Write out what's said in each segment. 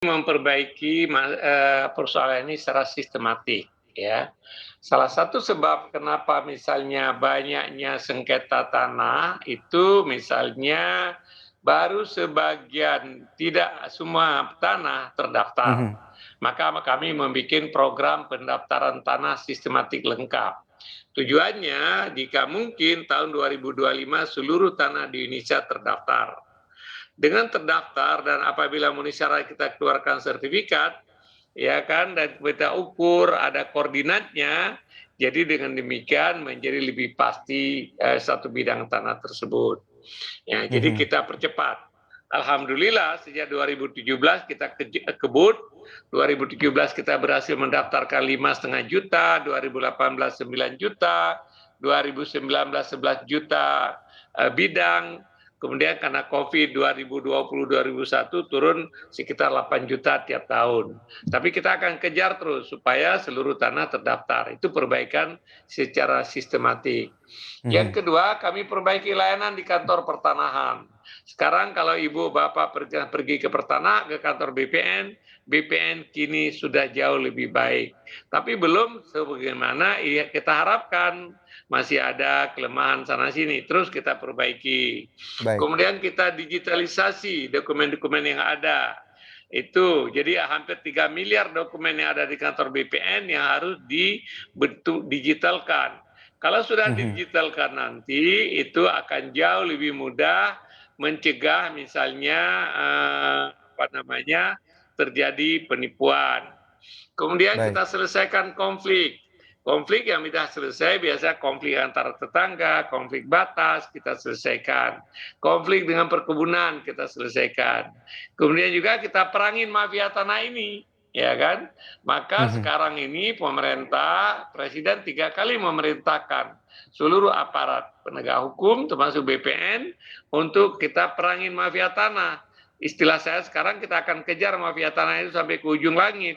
Memperbaiki persoalan ini secara sistematik, ya. Salah satu sebab kenapa misalnya banyaknya sengketa tanah itu misalnya baru sebagian, tidak semua tanah terdaftar. Mhm. Maka kami membuat program pendaftaran tanah sistematik lengkap. Tujuannya jika mungkin tahun 2025 seluruh tanah di Indonesia terdaftar. Dengan terdaftar dan apabila memenuhi syarat kita keluarkan sertifikat, ya kan, dan kita ukur ada koordinatnya, jadi dengan demikian menjadi lebih pasti satu bidang tanah tersebut. Ya, jadi Mhm. kita percepat. Alhamdulillah sejak 2017 kita kebut, 2017 kita berhasil mendaftarkan 5,5 juta, 2018 9 juta, 2019 11 juta bidang, kemudian karena COVID 2020-2021 turun sekitar 8 juta tiap tahun. Tapi kita akan kejar terus supaya seluruh tanah terdaftar. Itu perbaikan secara sistematik. Mhm. Yang kedua, kami perbaiki layanan di kantor pertanahan. Sekarang kalau ibu bapak pergi ke kantor BPN, BPN kini sudah jauh lebih baik. Tapi belum sebagaimana kita harapkan, masih ada kelemahan sana sini, terus kita perbaiki. Baik. Kemudian kita digitalisasi dokumen-dokumen yang ada. Itu jadi hampir 3 miliar dokumen yang ada di kantor BPN yang harus dibentuk digitalkan. Kalau sudah Mhm. digitalkan nanti itu akan jauh lebih mudah mencegah misalnya terjadi penipuan. Kemudian Baik. kita selesaikan konflik. Konflik yang tidak selesai biasa konflik antara tetangga, konflik batas kita selesaikan. Konflik dengan perkebunan kita selesaikan. Kemudian juga kita perangin mafia tanah ini, ya kan? Maka Mhm. sekarang ini pemerintah, Presiden 3 kali memerintahkan seluruh aparat penegak hukum termasuk BPN untuk kita perangin mafia tanah. Istilah saya sekarang kita akan kejar mafia tanah itu sampai ke ujung langit.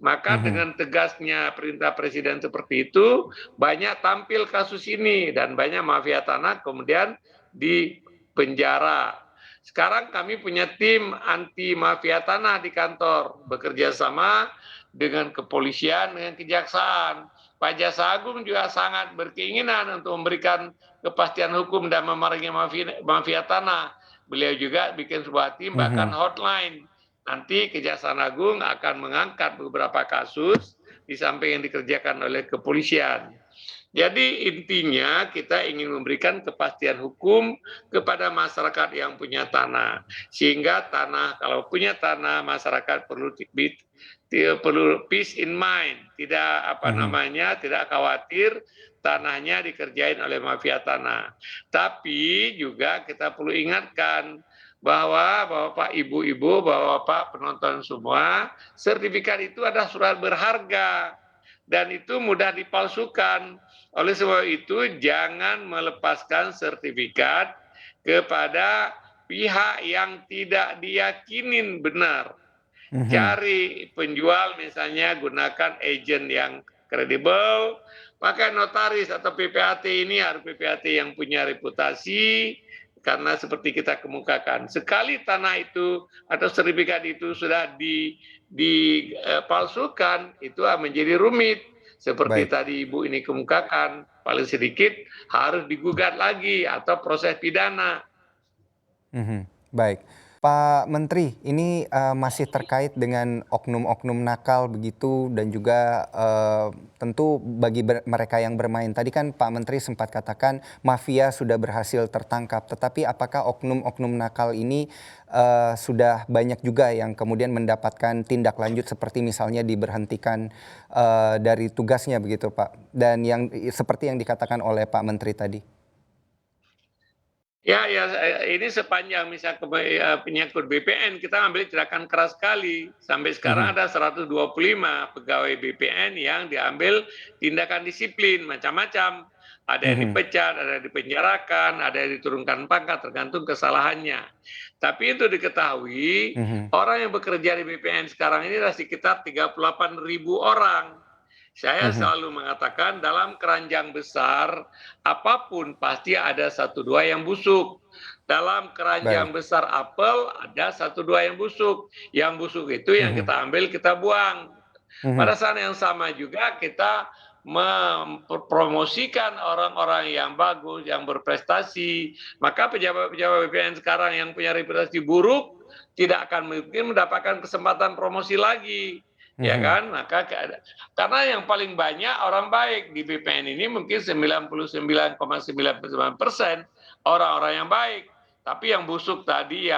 Maka Mhm. dengan tegasnya perintah Presiden seperti itu, banyak tampil kasus ini dan banyak mafia tanah kemudian dipenjara. Sekarang kami punya tim anti mafia tanah di kantor, bekerja sama dengan kepolisian, dengan kejaksaan. Pak Jaksa Agung juga sangat berkeinginan untuk memberikan kepastian hukum dan memerangi mafia tanah. Beliau juga bikin sebuah tim, bahkan Mhm. hotline. Nanti Kejaksaan Agung akan mengangkat beberapa kasus di samping yang dikerjakan oleh kepolisian. Jadi intinya kita ingin memberikan kepastian hukum kepada masyarakat yang punya tanah. Sehingga kalau punya tanah masyarakat perlu peace in mind, Mhm. tidak khawatir tanahnya dikerjain oleh mafia tanah. Tapi juga kita perlu ingatkan bahwa Bapak, Ibu-ibu, Bapak penonton semua, sertifikat itu adalah surat berharga dan itu mudah dipalsukan. Oleh sebab itu jangan melepaskan sertifikat kepada pihak yang tidak diyakinin benar. Mhm. Cari penjual misalnya gunakan agen yang kredibel, pakai notaris atau PPAT, ini harus PPAT yang punya reputasi, karena seperti kita kemukakan, sekali tanah itu atau sertifikat itu sudah dipalsukan, itu menjadi rumit. Seperti Baik. tadi Ibu ini kemukakan, paling sedikit harus digugat lagi atau proses pidana. Mhm. Baik. Pak Menteri, ini, masih terkait dengan oknum-oknum nakal begitu dan juga, tentu bagi mereka yang bermain. Tadi kan Pak Menteri sempat katakan mafia sudah berhasil tertangkap, tetapi apakah oknum-oknum nakal ini, sudah banyak juga yang kemudian mendapatkan tindak lanjut seperti misalnya diberhentikan, dari tugasnya begitu Pak? Dan yang seperti yang dikatakan oleh Pak Menteri tadi. Ya, ya, ini sepanjang penyangkut BPN, kita ambil tindakan keras sekali. Sampai Mhm. sekarang ada 125 pegawai BPN yang diambil tindakan disiplin, macam-macam. Ada yang Mhm. dipecat, ada yang dipenjarakan, ada yang diturunkan pangkat, tergantung kesalahannya. Tapi itu diketahui, Mhm. orang yang bekerja di BPN sekarang ini ada sekitar 38.000 orang. Saya Mhm. selalu mengatakan dalam keranjang besar, apapun pasti ada satu dua yang busuk. dalam keranjang baik. besar apel ada satu dua yang busuk. Yang busuk itu yang Mhm, kita ambil, kita buang. mhm, Pada saat yang sama juga kita mempromosikan orang-orang yang bagus, yang berprestasi. Maka pejabat-pejabat BPN sekarang yang punya reputasi buruk tidak akan mungkin mendapatkan kesempatan promosi lagi. Ya mhm, kan? Karena yang paling banyak orang baik di BPN ini mungkin 99,99% orang-orang yang baik. Tapi yang busuk tadi,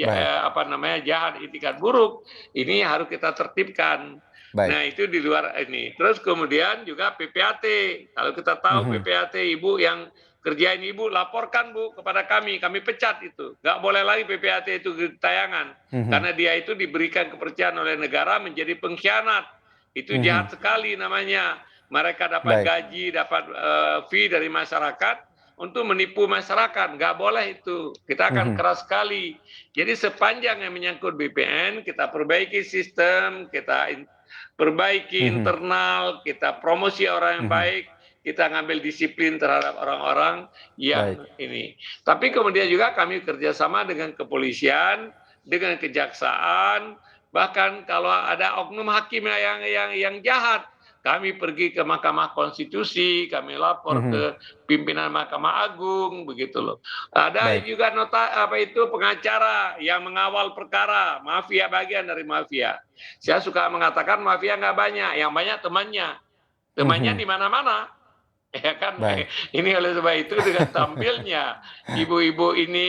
baik, apa namanya, jahat, itikat buruk, ini harus kita tertibkan. baik. Nah, itu di luar ini. Terus kemudian juga PPAT. Kalau kita tahu Mhm, PPAT ibu yang kerjain ibu, laporkan Bu kepada kami pecat itu. Nggak boleh lagi PPAT itu tayangan. mhm, Karena dia itu diberikan kepercayaan oleh negara menjadi pengkhianat. Itu mhm, jahat sekali namanya. Mereka dapat baik. gaji, dapat fee dari masyarakat untuk menipu masyarakat. Nggak boleh itu. Kita akan Mhm, keras sekali. Jadi sepanjang yang menyangkut BPN, kita perbaiki sistem, kita perbaiki mhm, internal, kita promosi orang yang mhm, baik, kita ngambil disiplin terhadap orang-orang baik. yang ini. Tapi kemudian juga kami kerjasama dengan kepolisian, dengan kejaksaan, bahkan kalau ada oknum hakim yang jahat, kami pergi ke Mahkamah Konstitusi, kami lapor Mhm, ke pimpinan Mahkamah Agung, begitu loh. Ada baik. juga pengacara yang mengawal perkara, mafia, bagian dari mafia. Saya suka mengatakan mafia nggak banyak, yang banyak temannya. Temannya Mhm, di mana-mana. Ya kan, baik. ini oleh sebab itu dengan tampilnya ibu-ibu ini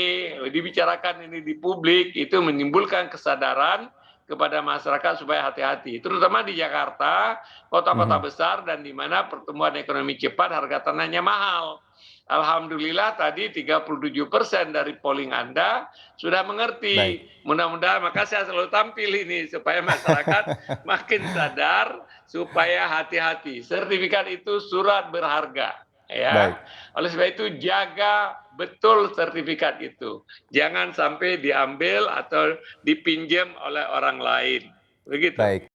dibicarakan ini di publik itu menimbulkan kesadaran kepada masyarakat supaya hati-hati, terutama di Jakarta, kota-kota Mhm, besar dan di mana pertumbuhan ekonomi cepat, harga tanahnya mahal. Alhamdulillah tadi 37% dari polling Anda sudah baik. mengerti. Mudah-mudahan, maka saya selalu tampil ini supaya masyarakat makin sadar supaya hati-hati. Sertifikat itu surat berharga, ya. Baik, Oleh sebab itu jaga betul sertifikat itu. Jangan sampai diambil atau dipinjam oleh orang lain. Begitu. baik.